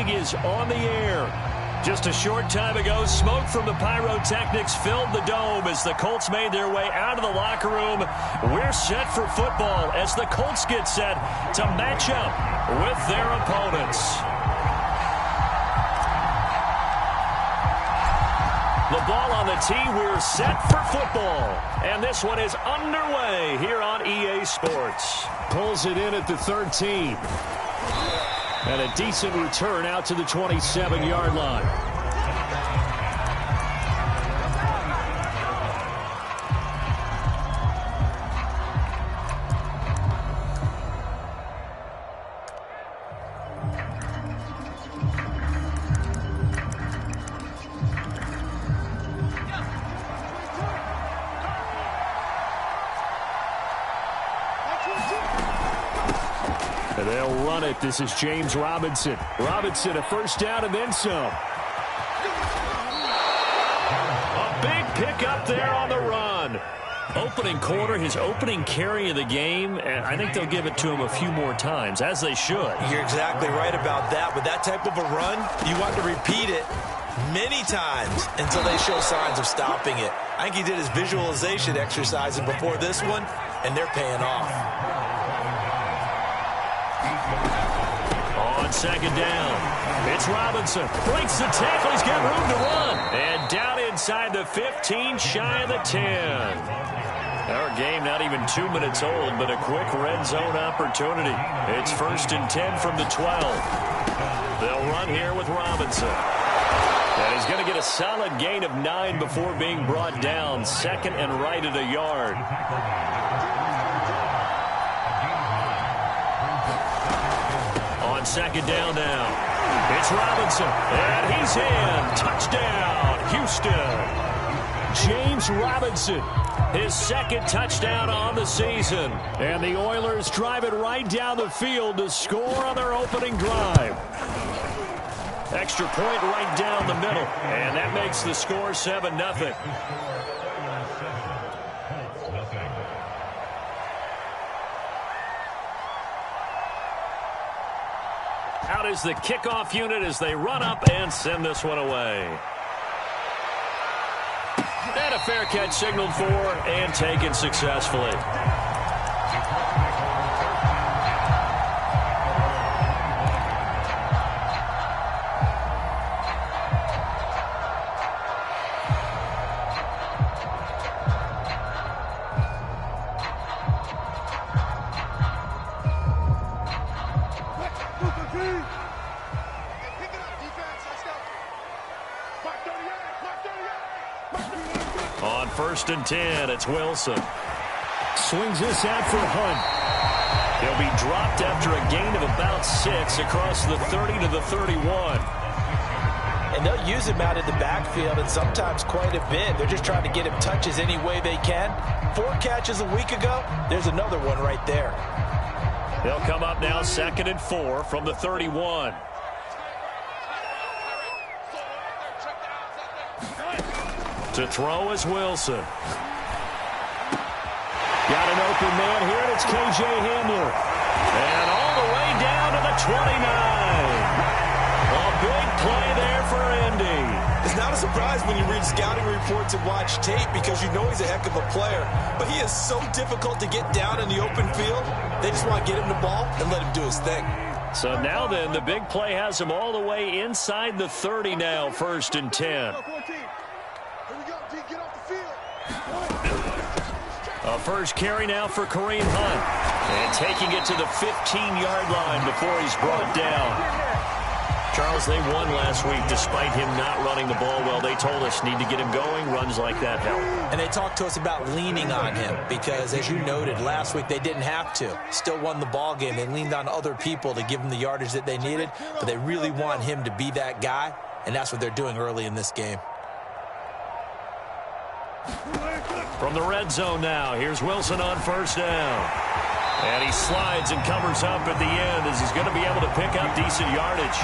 League is on the air. Just a short time ago, smoke from the pyrotechnics filled the dome as the Colts made their way out of the locker room. We're set for football as the Colts get set to match up with their opponents. The ball on the tee, we're set for football. And this one is underway here on EA Sports. Pulls it in at the 13. And a decent return out to the 27-yard line. And they'll run it. This is James Robinson. Robinson, a first down and then some. A big pickup there on the run. Opening quarter, his opening carry of the game, and I think they'll give it to him a few more times, as they should. You're exactly right about that. With that type of a run, you want to repeat it many times until they show signs of stopping it. I think he did his visualization exercises before this one, and they're paying off. On second down, it's Robinson. Breaks the tackle. He's got room to run. And down inside the 15, shy of the 10. Our game not even 2 minutes old, but a quick red zone opportunity. It's 1st and 10 from the 12. They'll run here with Robinson. And he's going to get a solid gain of 9 before being brought down. 2nd and right at a yard. On second down now, it's Robinson, and he's in. Touchdown, Houston. James Robinson, his 2nd touchdown on the season. And the Oilers drive it right down the field to score on their opening drive. Extra point right down the middle, and that makes the score 7-0. Out is the kickoff unit as they run up and send this one away. And a fair catch signaled for and taken successfully. On 1st and 10, it's Wilson. Swings this out for Hunt. He'll be dropped after a gain of about 6 across the 30 to the 31. And they'll use him out in the backfield, and sometimes quite a bit. They're just trying to get him touches any way they can. 4 catches a week ago. There's another one right there. They'll come up now 2nd and 4 from the 31. To throw is Wilson. Got an open man here, and it's K.J. Hamler. And all the way down to the 29. A big play there for Indy. It's not a surprise when you read scouting reports and watch tape because you know he's a heck of a player. But he is so difficult to get down in the open field. They just want to get him the ball and let him do his thing. So now then, the big play has him all the way inside the 30 now, 1st and 10. A first carry now for Kareem Hunt. And taking it to the 15-yard line before he's brought down. Charles, they won last week despite him not running the ball well. They told us need to get him going. Runs like that help. And they talked to us about leaning on him because, as you noted, last week they didn't have to. Still won the ball game. They leaned on other people to give them the yardage that they needed, but they really want him to be that guy, and that's what they're doing early in this game. From the red zone now, here's Wilson on 1st down. And he slides and covers up at the end as he's going to be able to pick up decent yardage.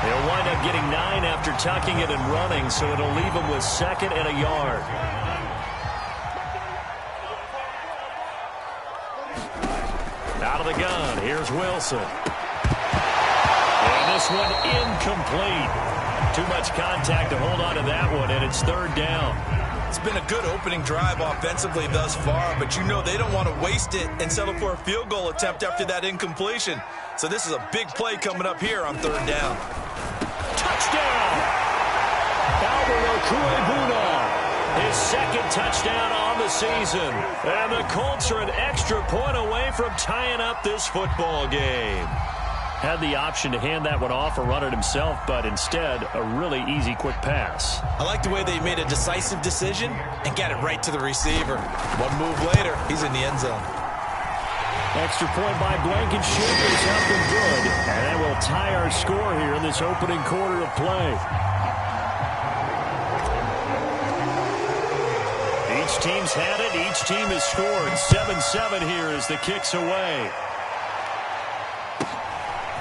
He'll wind up getting 9 after tucking it and running, so it'll leave him with 2nd and a yard. Out of the gun, here's Wilson. And this one incomplete. Too much contact to hold on to that one, and it's third down. It's been a good opening drive offensively thus far, but you know they don't want to waste it and settle for a field goal attempt after that incompletion. So this is a big play coming up here on third down. Touchdown! Alvaro Cuebuna, his second touchdown on the season. And the Colts are an extra point away from tying up this football game. Had the option to hand that one off or run it himself, but instead, a really easy, quick pass. I like the way they made a decisive decision and got it right to the receiver. One move later, he's in the end zone. Extra point by Blankenship is up and good. And that will tie our score here in this opening quarter of play. Each team's had it. Each team has scored. 7-7 here as the kick's away.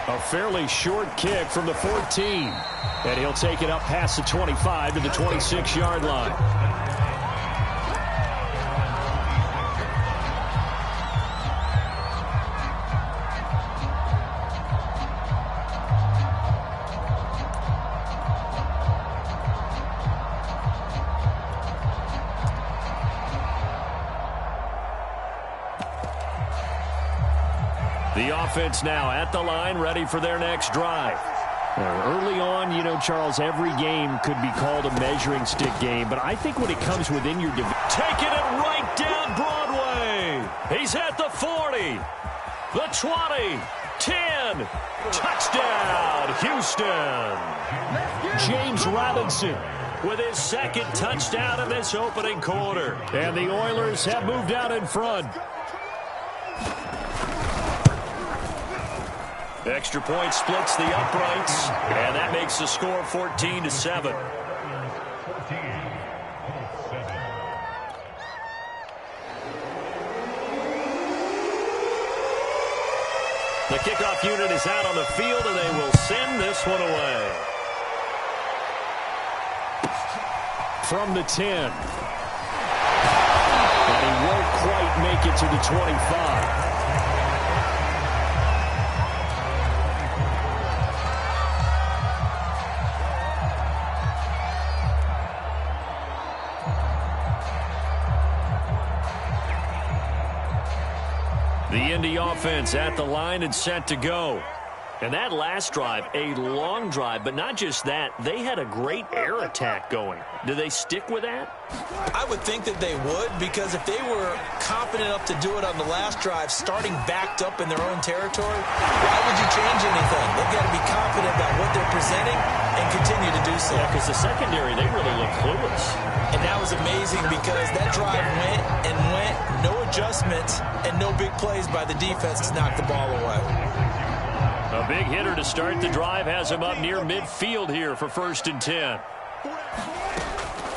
A fairly short kick from the 14. And he'll take it up past the 25 to the 26-yard line. The offense now at the line, ready for their next drive. Early on, you know, Charles, every game could be called a measuring stick game, but I think when it comes within your division... Taking it right down Broadway. He's at the 40, the 20, 10. Touchdown, Houston. James Robinson with his second touchdown in this opening quarter. And the Oilers have moved out in front. Extra point splits the uprights, and that makes the score 14-7. The kickoff unit is out on the field, and they will send this one away. From the 10. And he won't quite make it to the 25. The Indy offense at the line and set to go. And that last drive, a long drive, but not just that. They had a great air attack going. Do they stick with that? I would think that they would, because if they were confident enough to do it on the last drive, starting backed up in their own territory, why would you change anything? They've got to be confident about what they're presenting and continue to do so. Yeah, because the secondary, they really look clueless. And that was amazing because that drive went and went, no adjustments, and no big plays by the defense to knock the ball away. A big hitter to start the drive has him up near midfield here for 1st and 10.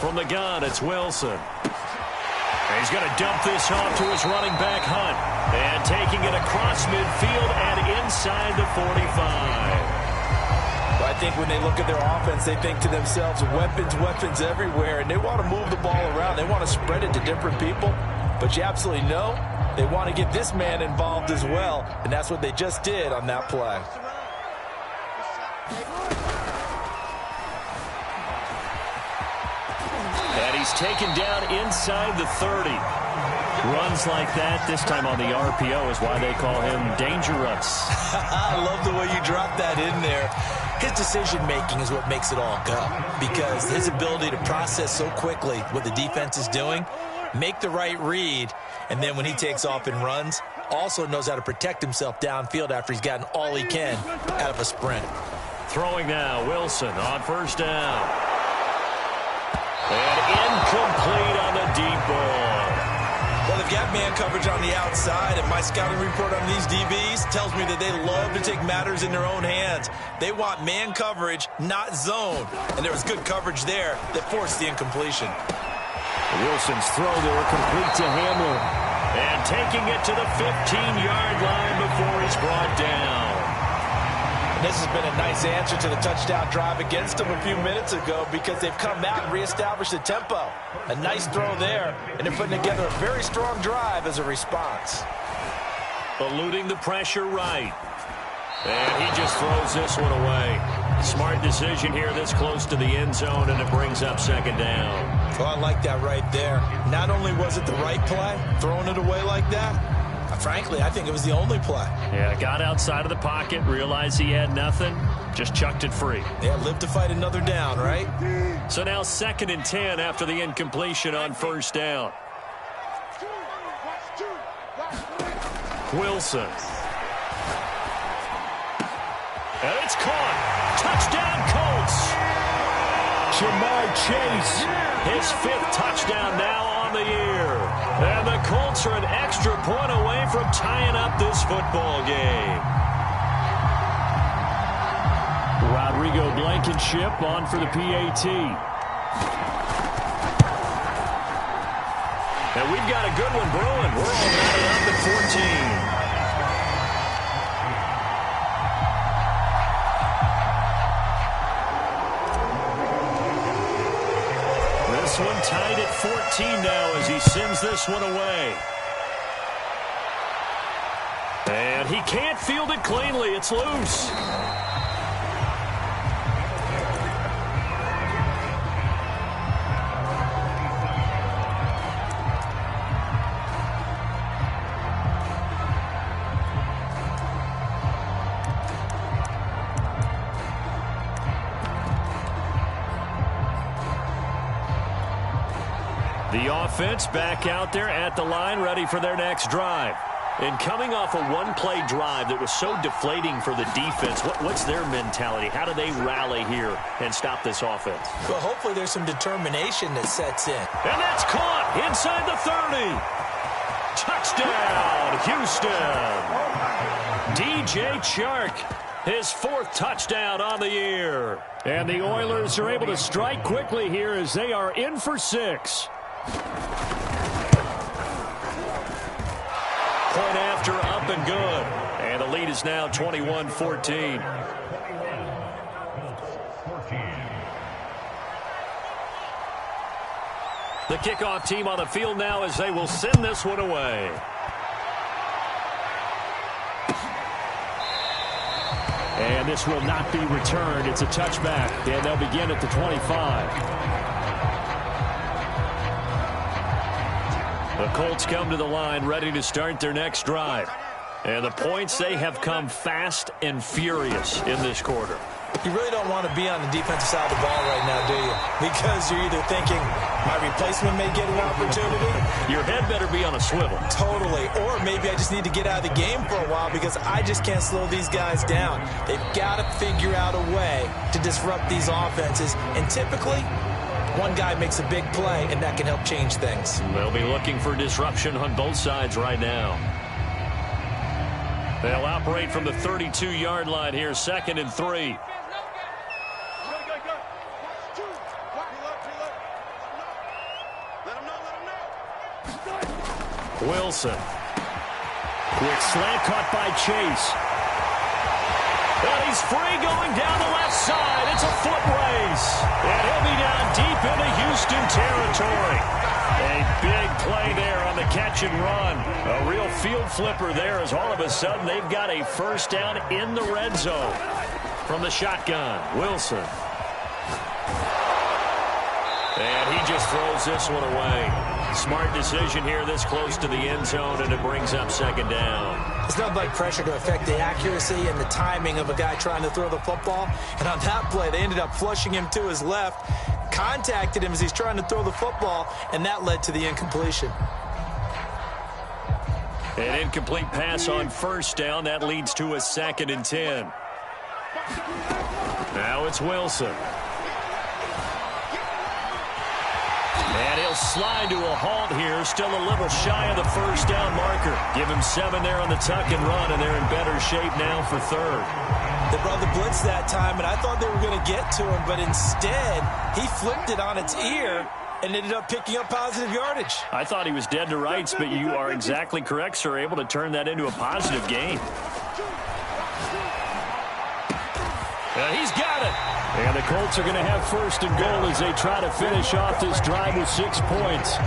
From the gun, it's Wilson. And he's going to dump this off to his running back, Hunt. And taking it across midfield and inside the 45. Well, I think when they look at their offense, they think to themselves, weapons, weapons everywhere. And they want to move the ball around. They want to spread it to different people. But you absolutely know they want to get this man involved as well, and that's what they just did on that play. And he's taken down inside the 30. Runs like that, this time on the RPO, is why they call him dangerous. I love the way you dropped that in there. His decision-making is what makes it all go, because his ability to process so quickly what the defense is doing, make the right read, and then when he takes off and runs, also knows how to protect himself downfield after he's gotten all he can out of a sprint. Throwing now, Wilson on 1st down. And incomplete on the deep ball. Well, they've got man coverage on the outside, and my scouting report on these DBs tells me that they love to take matters in their own hands. They want man coverage, not zone. And there was good coverage there that forced the incompletion. Wilson's throw there complete to Hamlin. And taking it to the 15-yard line before he's brought down. And this has been a nice answer to the touchdown drive against them a few minutes ago, because they've come out and reestablished the tempo. A nice throw there, and they're putting together a very strong drive as a response. Eluding the pressure right. And he just throws this one away. Smart decision here this close to the end zone, and it brings up second down. Well, I like that right there. Not only was it the right play, throwing it away like that, frankly, I think it was the only play. Yeah, got outside of the pocket, realized he had nothing, just chucked it free. Yeah, live to fight another down, right? So now 2nd and 10 after the incompletion on first down. Wilson. And it's caught. Touchdown, Colts. Jamar Chase. His 5th touchdown now on the year. And the Colts are an extra point away from tying up this football game. Rodrigo Blankenship on for the PAT. And we've got a good one brewing. We're all knotted up at 14. This one tied at 14 now as he sends this one away. And he can't field it cleanly. It's loose. The offense back out there at the line, ready for their next drive. And coming off a one-play drive that was so deflating for the defense, what's their mentality? How do they rally here and stop this offense? Well, hopefully there's some determination that sets in. And that's caught inside the 30. Touchdown, Houston. DJ Chark, his 4th touchdown on the year. And the Oilers are able to strike quickly here as they are in for 6. Point after, up and good. And the lead is now 21-14. The kickoff team on the field now as they will send this one away. And this will not be returned. It's a touchback, and they'll begin at the 25. The Colts come to the line ready to start their next drive. And the points, they have come fast and furious in this quarter. You really don't want to be on the defensive side of the ball right now, do you? Because you're either thinking, my replacement may get an opportunity. Your head better be on a swivel. Totally. Or maybe I just need to get out of the game for a while because I just can't slow these guys down. They've got to figure out a way to disrupt these offenses. And typically, one guy makes a big play, and that can help change things. They'll be looking for disruption on both sides right now. They'll operate from the 32-yard line here, 2nd and 3. Wilson. Quick slant caught by Chase. And he's free going down the left side. It's a foot race. And he'll be down deep into Houston territory. A big play there on the catch and run. A real field flipper there as all of a sudden they've got a first down in the red zone. From the shotgun, Wilson. And he just throws this one away. Smart decision here this close to the end zone, and it brings up second down. It's not like pressure to affect the accuracy and the timing of a guy trying to throw the football. And on that play, they ended up flushing him to his left, contacted him as he's trying to throw the football, and that led to the incompletion. An incomplete pass on first down. That leads to a 2nd and 10. Now it's Wilson. And he'll slide to a halt here. Still a little shy of the first down marker. Give him 7 there on the tuck and run, and they're in better shape now for 3rd. They brought the blitz that time, and I thought they were going to get to him, but instead, he flipped it on its ear and ended up picking up positive yardage. I thought he was dead to rights, but you are exactly correct, sir. Able to turn that into a positive gain. And he's got it. And the Colts are going to have 1st and goal as they try to finish off this drive with 6 points.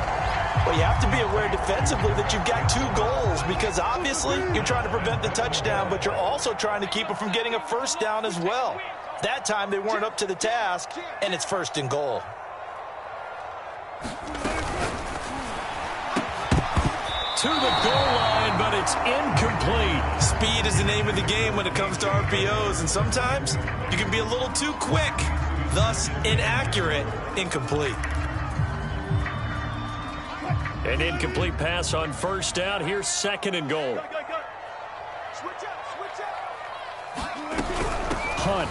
Well, you have to be aware defensively that you've got 2 goals because obviously you're trying to prevent the touchdown, but you're also trying to keep it from getting a first down as well. That time they weren't up to the task, and it's 1st and goal. To the goal line, but it's incomplete. Speed is the name of the game when it comes to RPOs, and sometimes you can be a little too quick, thus inaccurate, incomplete. An incomplete pass on 1st down. Here's 2nd and goal. Hunt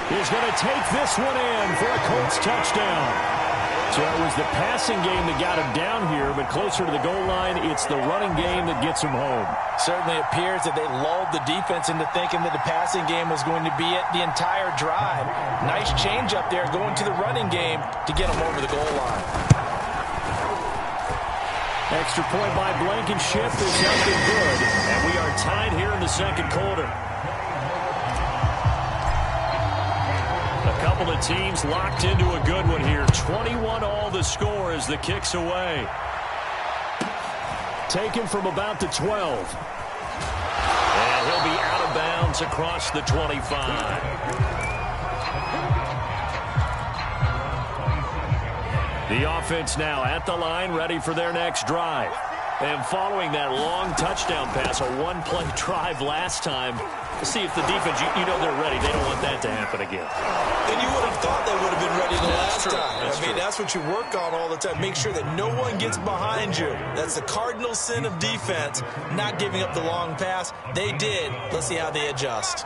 is going to take this one in for a Colts touchdown. So it was the passing game that got him down here, but closer to the goal line, it's the running game that gets him home. Certainly appears that they lulled the defense into thinking that the passing game was going to be it the entire drive. Nice change up there going to the running game to get him over the goal line. Extra point by Blankenship is up and good, and we are tied here in the 2nd quarter. A couple of teams locked into a good one here. 21 all the score as the kick's away. Taken from about the 12. And he'll be out of bounds across the 25. The offense now at the line, ready for their next drive. And following that long touchdown pass, a 1-play drive last time, see if the defense, you know they're ready. They don't want that to happen again. And you would have thought they would have been ready the last time. I mean, that's what you work on all the time. Make sure that no one gets behind you. That's the cardinal sin of defense, not giving up the long pass. They did. Let's see how they adjust.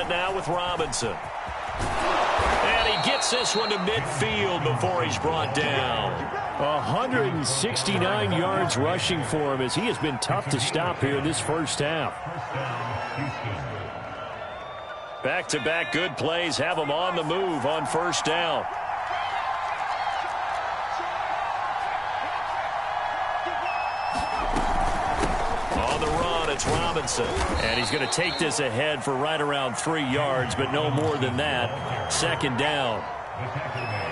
Now with Robinson. And he gets this one to midfield before he's brought down. 169 yards rushing for him as he has been tough to stop here in this 1st half. Back-to-back good plays have him on the move on 1st down. It's Robinson, and he's going to take this ahead for right around 3 yards, but no more than that. 2nd down.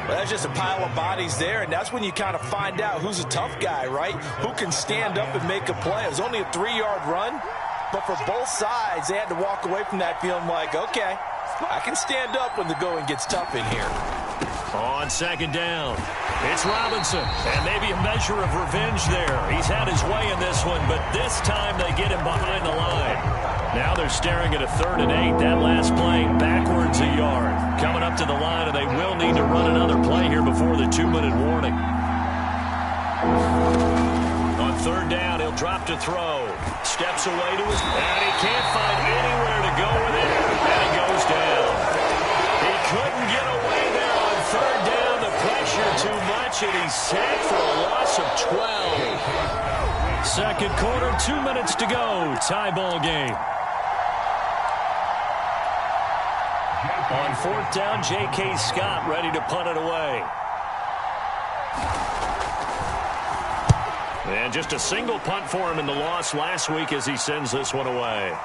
Well, that's just a pile of bodies there, and that's when you kind of find out who's a tough guy, right? Who can stand up and make a play. It was only a 3-yard run, but for both sides, they had to walk away from that feeling like, okay, I can stand up when the going gets tough in here. On 2nd down, it's Robinson, and maybe a measure of revenge there. He's had his way in this one, but this time they get him behind the line. Now they're staring at a 3rd and 8. That last play backwards a yard. Coming up to the line, and they will need to run another play here before the 2-minute warning. On 3rd down, he'll drop to throw. Steps away to his, and he can't find anywhere to go with it, and he goes down. He couldn't get away there on 3rd down. The pressure too much, and he's sacked for a loss of 12. 2nd quarter, 2 minutes to go. Tie ball game. On 4th down, J.K. Scott ready to punt it away. And just a single punt for him in the loss last week as he sends this one away.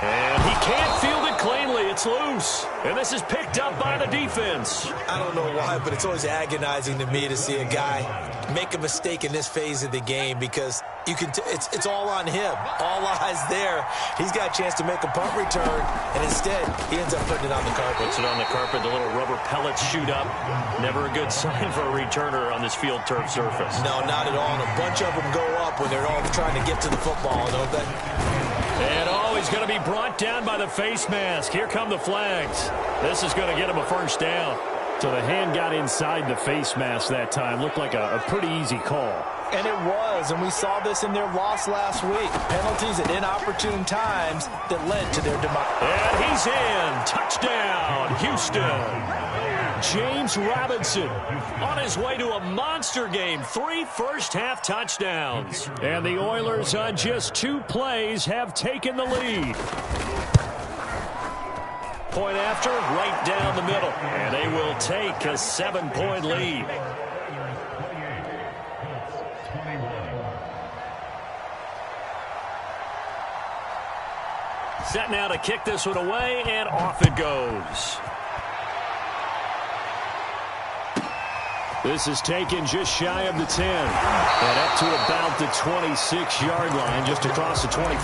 And he can't field it cleanly. It's loose. And this is picked up by the defense. I don't know why, but it's always agonizing to me to see a guy make a mistake in this phase of the game because you can it's all on him. All eyes there. He's got a chance to make a punt return, and instead he ends up putting it on the carpet. Puts it on the carpet. The little rubber pellets shoot up. Never a good sign for a returner on this field turf surface. No, not at all. And a bunch of them go up when they're all trying to get to the football, don't they? And he's going to be brought down by the face mask. Here come the flags. This is going to get him a 1st down. So the hand got inside the face mask that time. Looked like a pretty easy call. And it was, and we saw this in their loss last week. Penalties at inopportune times that led to their demise. And he's in. Touchdown, Houston. James Robinson on his way to a monster game. 3 first-half touchdowns. And the Oilers on just 2 plays have taken the lead. Point after, right down the middle. And they will take a 7-point lead. Set now to kick this one away, and off it goes. This is taken just shy of the 10. And up to about the 26-yard line, just across the 25.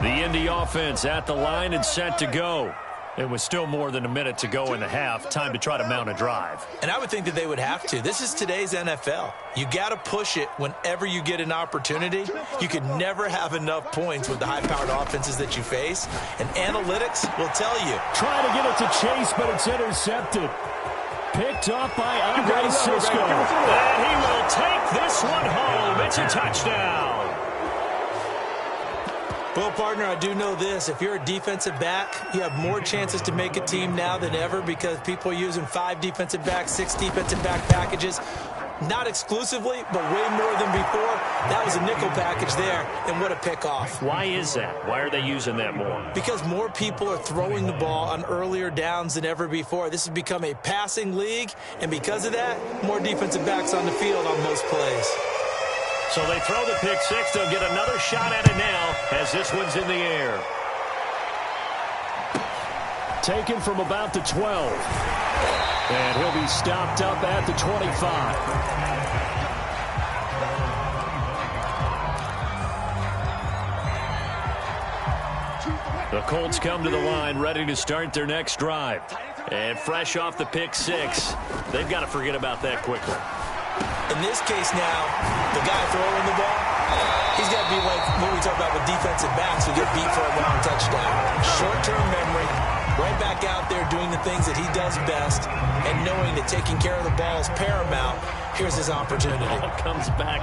The Indy offense at the line and set to go. It was still more than a minute to go in the half. Time to try to mount a drive. And I would think that they would have to. This is today's NFL. You got to push it whenever you get an opportunity. You can never have enough points with the high-powered offenses that you face. And analytics will tell you. Try to get it to Chase, but it's intercepted. Picked up by Andre Cisco. And he will take this one home. It's a touchdown. Well, partner, I do know this. If you're a defensive back, you have more chances to make a team now than ever because people are using 5 defensive backs, 6 defensive back packages. Not exclusively, but way more than before. That was a nickel package there, and what a pickoff. Why is that? Why are they using that more? Because more people are throwing the ball on earlier downs than ever before. This has become a passing league, and because of that, more defensive backs on the field on most plays. So they throw the pick six. They'll get another shot at it now as this one's in the air. Taken from about the 12. And he'll be stopped up at the 25. The Colts come to the line ready to start their next drive. And fresh off the pick six, they've got to forget about that quickly. In this case now, the guy throwing the ball, he's got to be like what we talk about with defensive backs who get beat for a long touchdown. Short-term memory, right back out there doing the things that he does best, and knowing that taking care of the ball is paramount. Here's his opportunity. It all comes back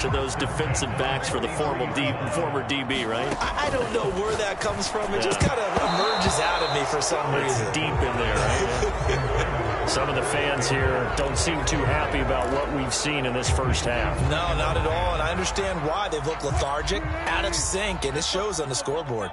to those defensive backs for the former DB, right? I don't know where that comes from. It just kind of emerges out of me for some reason. It's deep in there, right? Some of the fans here don't seem too happy about what we've seen in this first half. No, not at all, and I understand why. They've looked lethargic, out of sync, and it shows on the scoreboard.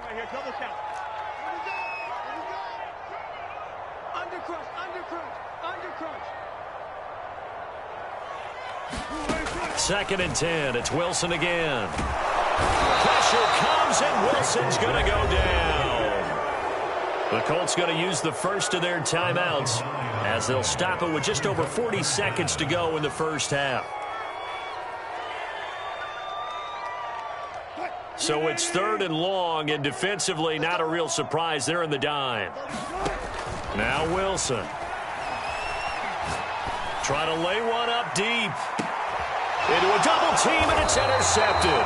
Second and 10. It's Wilson again. Pressure comes, and Wilson's going to go down. The Colts going to use the first of their timeouts as they'll stop it with just over 40 seconds to go in the first half. So it's third and long, and defensively not a real surprise. They're in the dime. Now Wilson. Try to lay one up deep. Into a double team, and it's intercepted.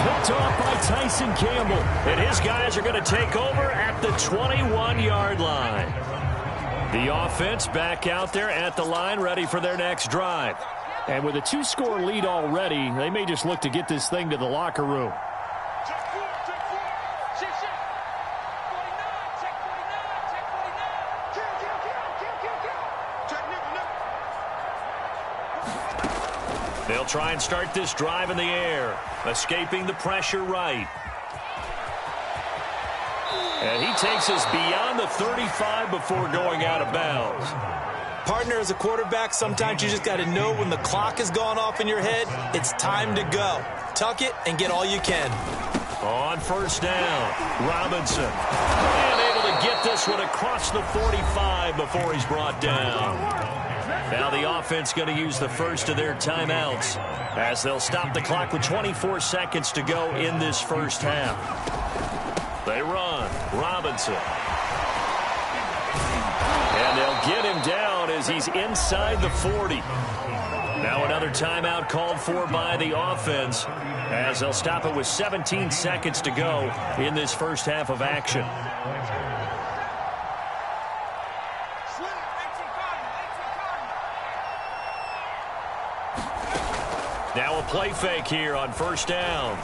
Picked off by Tyson Campbell. And his guys are going to take over at the 21-yard line. The offense back out there at the line, ready for their next drive. And with a 2-score lead already, they may just look to get this thing to the locker room. They'll try and start this drive in the air, escaping the pressure right. And he takes us beyond the 35 before going out of bounds. Partner, as a quarterback, sometimes you just got to know when the clock has gone off in your head, it's time to go. Tuck it and get all you can. On first down, Robinson. And able to get this one across the 45 before he's brought down. Now the offense going to use the first of their timeouts as they'll stop the clock with 24 seconds to go in this first half. They run. Robinson. And they'll get him down as he's inside the 40. Now another timeout called for by the offense as they'll stop it with 17 seconds to go in this first half of action. Now a play fake here on first down.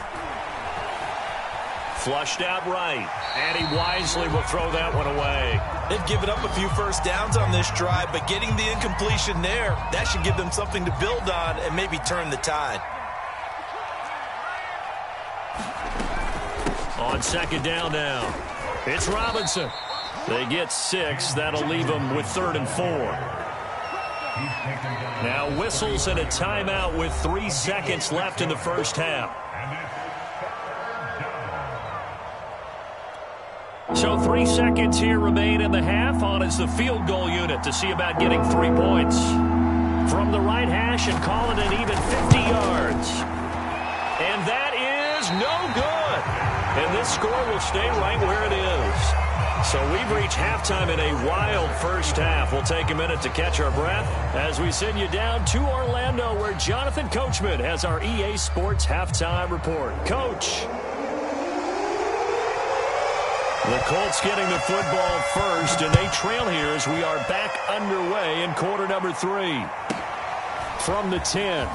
Flushed out right, and he wisely will throw that one away. They've given up a few first downs on this drive, but getting the incompletion there, that should give them something to build on and maybe turn the tide. On second down now, it's Robinson. They get 6. That'll leave them with 3rd and 4. Now whistles and a timeout with 3 seconds left in the first half. So 3 seconds here remain in the half. On is the field goal unit to see about getting 3 points. From the right hash and calling it even 50 yards. And that is no good. And this score will stay right where it is. So we've reached halftime in a wild first half. We'll take a minute to catch our breath as we send you down to Orlando, where Jonathan Coachman has our EA Sports halftime report. Coach. The Colts getting the football first, and they trail here as we are back underway in quarter number 3. From the 10.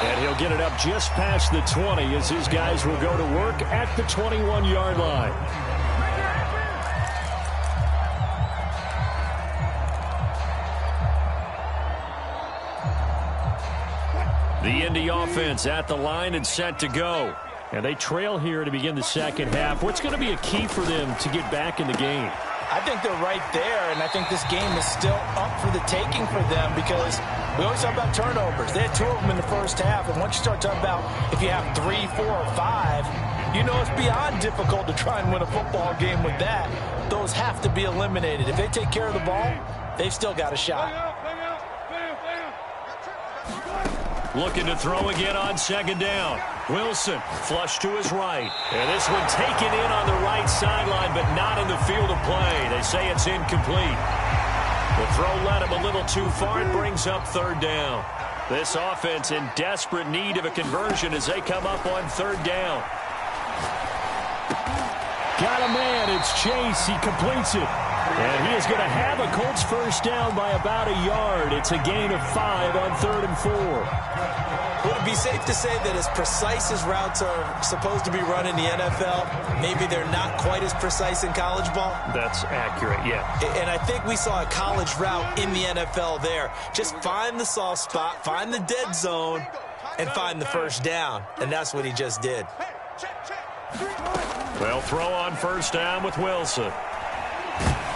And he'll get it up just past the 20 as his guys will go to work at the 21-yard line. The Indy offense at the line and set to go. And they trail here to begin the second half. What's going to be a key for them to get back in the game? I think they're right there, and I think this game is still up for the taking for them because we always talk about turnovers. They had 2 of them in the first half, and once you start talking about if you have 3, 4, or 5, you know it's beyond difficult to try and win a football game with that. Those have to be eliminated. If they take care of the ball, they've still got a shot. Looking to throw again on second down. Wilson flush to his right. And this one taken in on the right sideline, but not in the field of play. They say it's incomplete. The throw led him a little too far. It brings up 3rd down. This offense in desperate need of a conversion as they come up on 3rd down. Got a man. It's Chase. He completes it. And he is going to have a Colts first down by about a yard. It's a gain of 5 on 3rd and 4. Would it be safe to say that as precise as routes are supposed to be run in the NFL, maybe they're not quite as precise in college ball? That's accurate, yeah. And I think we saw a college route in the NFL there. Just find the soft spot, find the dead zone, and find the first down. And that's what he just did. Well, throw on first down with Wilson.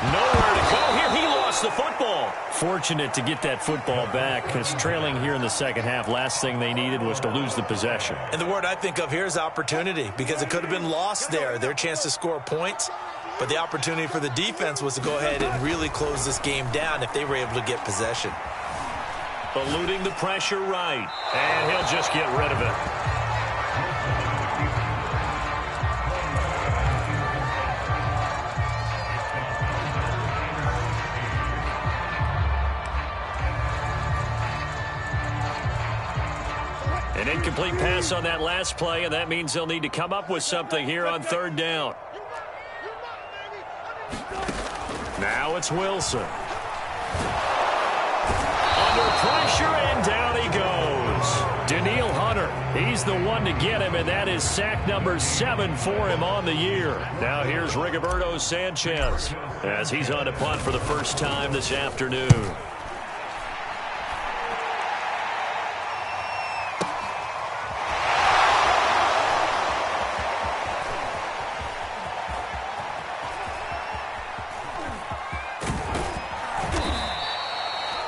Nowhere to go here. He lost the football. Fortunate to get that football back because trailing here in the second half, last thing they needed was to lose the possession. And the word I think of here is opportunity because it could have been lost there. Their chance to score points, but the opportunity for the defense was to go ahead and really close this game down if they were able to get possession. Eluding the pressure right, and he'll just get rid of it. An incomplete pass on that last play, and that means they'll need to come up with something here on 3rd down. Now it's Wilson. Under pressure, and down he goes. Danielle Hunter, he's the one to get him, and that is sack number 7 for him on the year. Now here's Rigoberto Sanchez as he's on to punt for the first time this afternoon.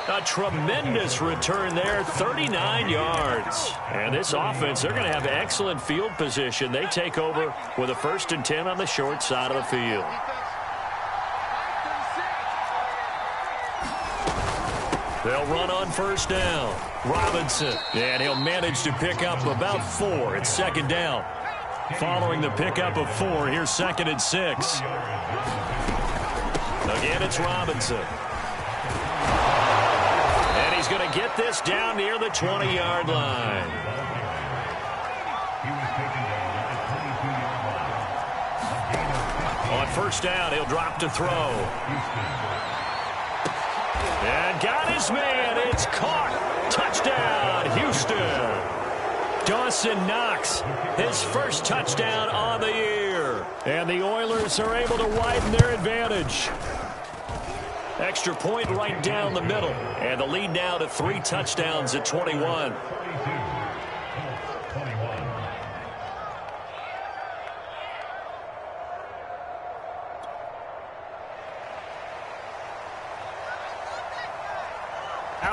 A tremendous return there, 39 yards. And this offense, they're going to have excellent field position. They take over with a 1st and 10 on the short side of the field. They'll run on first down. Robinson, and he'll manage to pick up about 4. It's 2nd down. Following the pickup of 4, here's 2nd and 6. Again, it's Robinson. He's going to get this down near the 20-yard line. On first down, he'll drop to throw. And got his man. It's caught. Touchdown, Houston. Dawson Knox, his first touchdown on the year. And the Oilers are able to widen their advantage. Extra point right down the middle. And the lead now to 3 touchdowns at 21.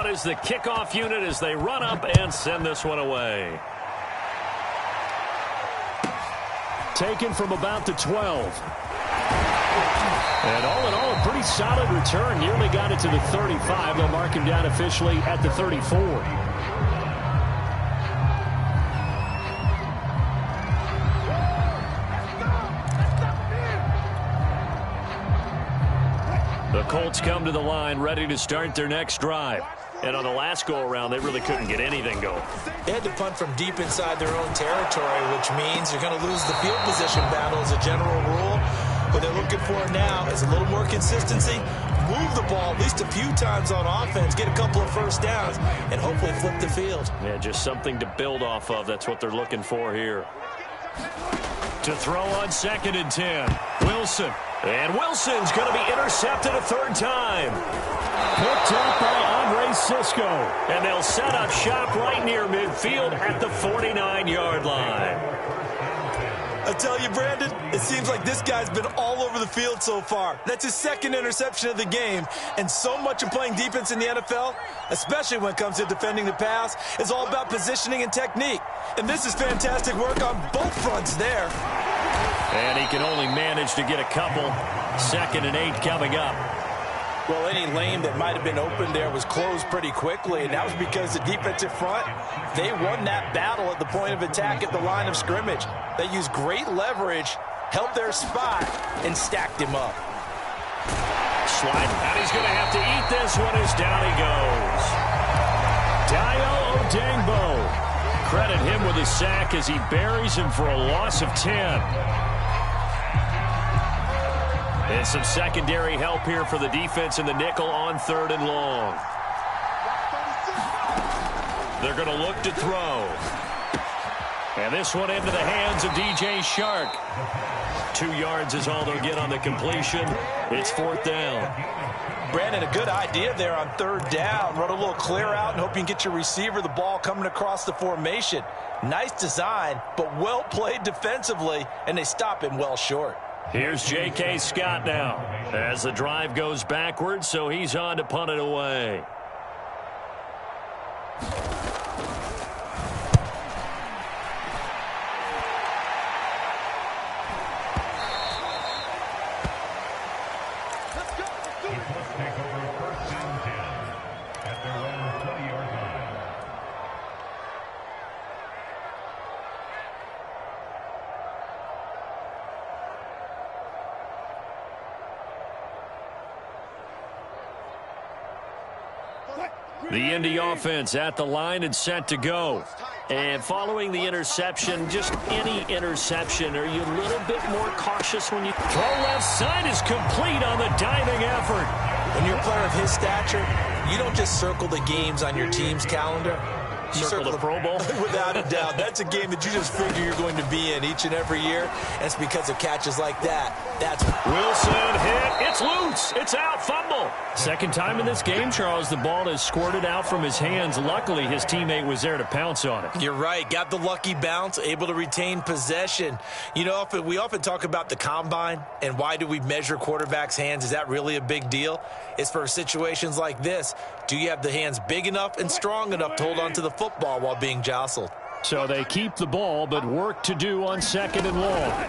out is the kickoff unit as they run up and send this one away. Taken from about the 12. And all in all, a pretty solid return. Nearly got it to the 35. They'll mark him down officially at the 34. The Colts come to the line, ready to start their next drive. And on the last go-around, they really couldn't get anything going. They had to punt from deep inside their own territory, which means you're going to lose the field position battle as a general rule. What they're looking for now is a little more consistency, move the ball at least a few times on offense, get a couple of first downs, and hopefully flip the field. Yeah, just something to build off of. That's what they're looking for here. To throw on 2nd and 10. Wilson. And Wilson's going to be intercepted a third time. Picked up by Andre Cisco. And they'll set up shop right near midfield at the 49-yard line. I tell you, Brandon, it seems like this guy's been all over the field so far. That's his 2nd interception of the game. And so much of playing defense in the NFL, especially when it comes to defending the pass, is all about positioning and technique. And this is fantastic work on both fronts there. And he can only manage to get a couple. 2nd and 8 coming up. Well, any lane that might have been open there was closed pretty quickly, and that was because the defensive front, they won that battle at the point of attack at the line of scrimmage. They used great leverage, held their spot, and stacked him up. Sliding, and he's going to have to eat this one as down he goes. Dayo Odeyingbo. Credit him with a sack as he buries him for a loss of 10. And some secondary help here for the defense in the nickel on 3rd and long. They're going to look to throw. And this one into the hands of DJ Shark. 2 yards is all they'll get on the completion. It's 4th down. Brandon, a good idea there on 3rd down. Run a little clear out and hope you can get your receiver the ball coming across the formation. Nice design, but well played defensively, and they stop him well short. Here's J.K. Scott now as the drive goes backwards, so he's on to punt it away. The Indy offense at the line and set to go. And following the interception, just any interception, are you a little bit more cautious when you throw? Left side is complete on the diving effort. When you're a player of his stature, you don't just circle the games on your team's calendar. You circle the Pro Bowl? Without a doubt. That's a game that you just figure you're going to be in each and every year. And it's because of catches like that. That's Wilson hit. It's loose. It's out. Fumble. Second time in this game, Charles, the ball has squirted out from his hands. Luckily, his teammate was there to pounce on it. You're right. Got the lucky bounce, able to retain possession. You know, we often talk about the combine and why do we measure quarterbacks' hands. Is that really a big deal? It's for situations like this. Do you have the hands big enough and strong enough to hold on to the football while being jostled? So they keep the ball, but work to do on 2nd and long.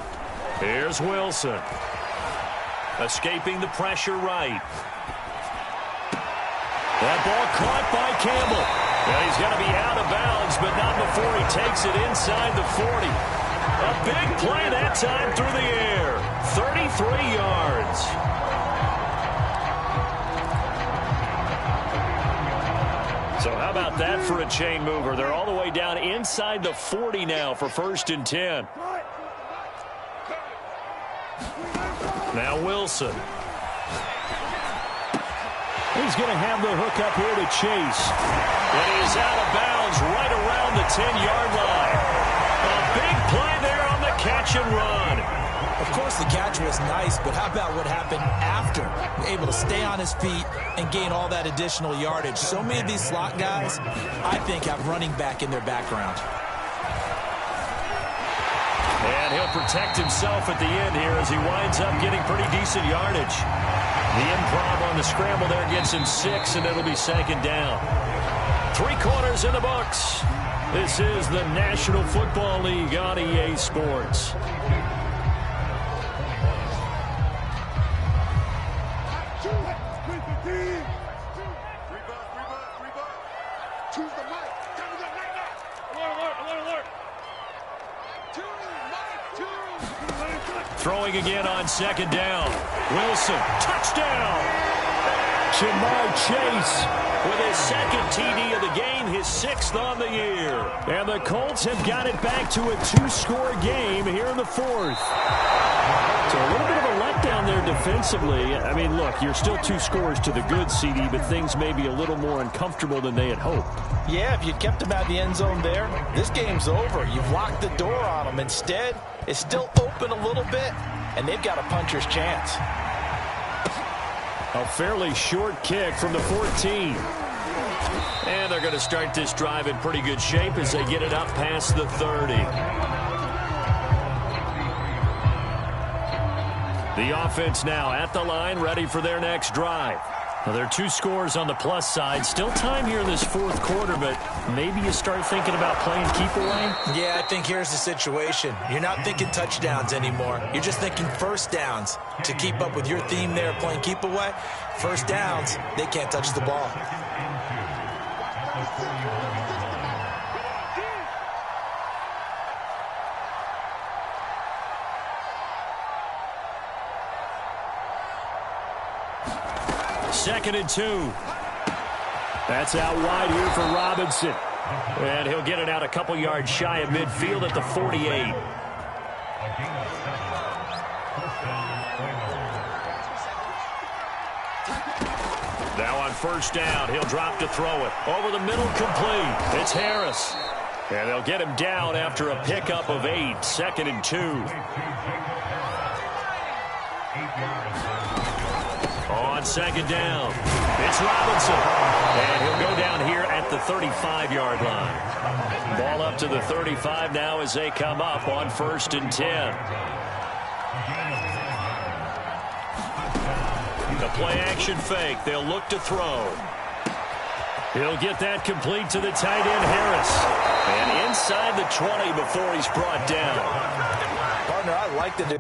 Here's Wilson. Escaping the pressure right. That ball caught by Campbell. And he's going to be out of bounds, but not before he takes it inside the 40. A big play that time through the air. 33 yards. So how about that for a chain mover? They're all the way down inside the 40 now for 1st and 10. Now Wilson. He's going to have the hook up here to Chase. And he's out of bounds right around the 10-yard line. A big play there on the catch and run. Of course, the catch was nice, but how about what happened after? Able to stay on his feet and gain all that additional yardage. So many of these slot guys, I think, have running back in their background. And he'll protect himself at the end here as he winds up getting pretty decent yardage. The improv on the scramble there gets him 6, and it'll be 2nd down. 3 quarters in the books. This is the National Football League on EA Sports. Throwing again on 2nd down. Wilson, touchdown. Jamar Chase with his 2nd TD of the game, his 6th on the year. And the Colts have got it back to a 2-score game here in the 4th. So a little bit of a letdown there defensively. I mean, look, you're still 2 scores to the good, CD, but things may be a little more uncomfortable than they had hoped. Yeah, if you kept them out of the end zone there, this game's over. You've locked the door on them. Instead, it's still open a little bit, and they've got a puncher's chance. A fairly short kick from the 14. And they're going to start this drive in pretty good shape as they get it up past the 30. The offense now at the line, ready for their next drive. Now, there are 2 scores on the plus side. Still time here in this 4th quarter, but maybe you start thinking about playing keep away? Yeah, I think here's the situation. You're not thinking touchdowns anymore. You're just thinking first downs. To keep up with your theme there, playing keep away, first downs, they can't touch the ball. Second and 2. That's out wide here for Robinson. And he'll get it out a couple yards shy of midfield at the 48. Now on 1st down, he'll drop to throw it. Over the middle, complete. It's Harris. And they'll get him down after a pickup of 8. 2nd and 2. On 2nd down, it's Robinson. And he'll go down here at the 35-yard line. Ball up to the 35 now as they come up on 1st and 10. The play-action fake. They'll look to throw. He'll get that complete to the tight end, Harris. And inside the 20 before he's brought down. Partner, I like the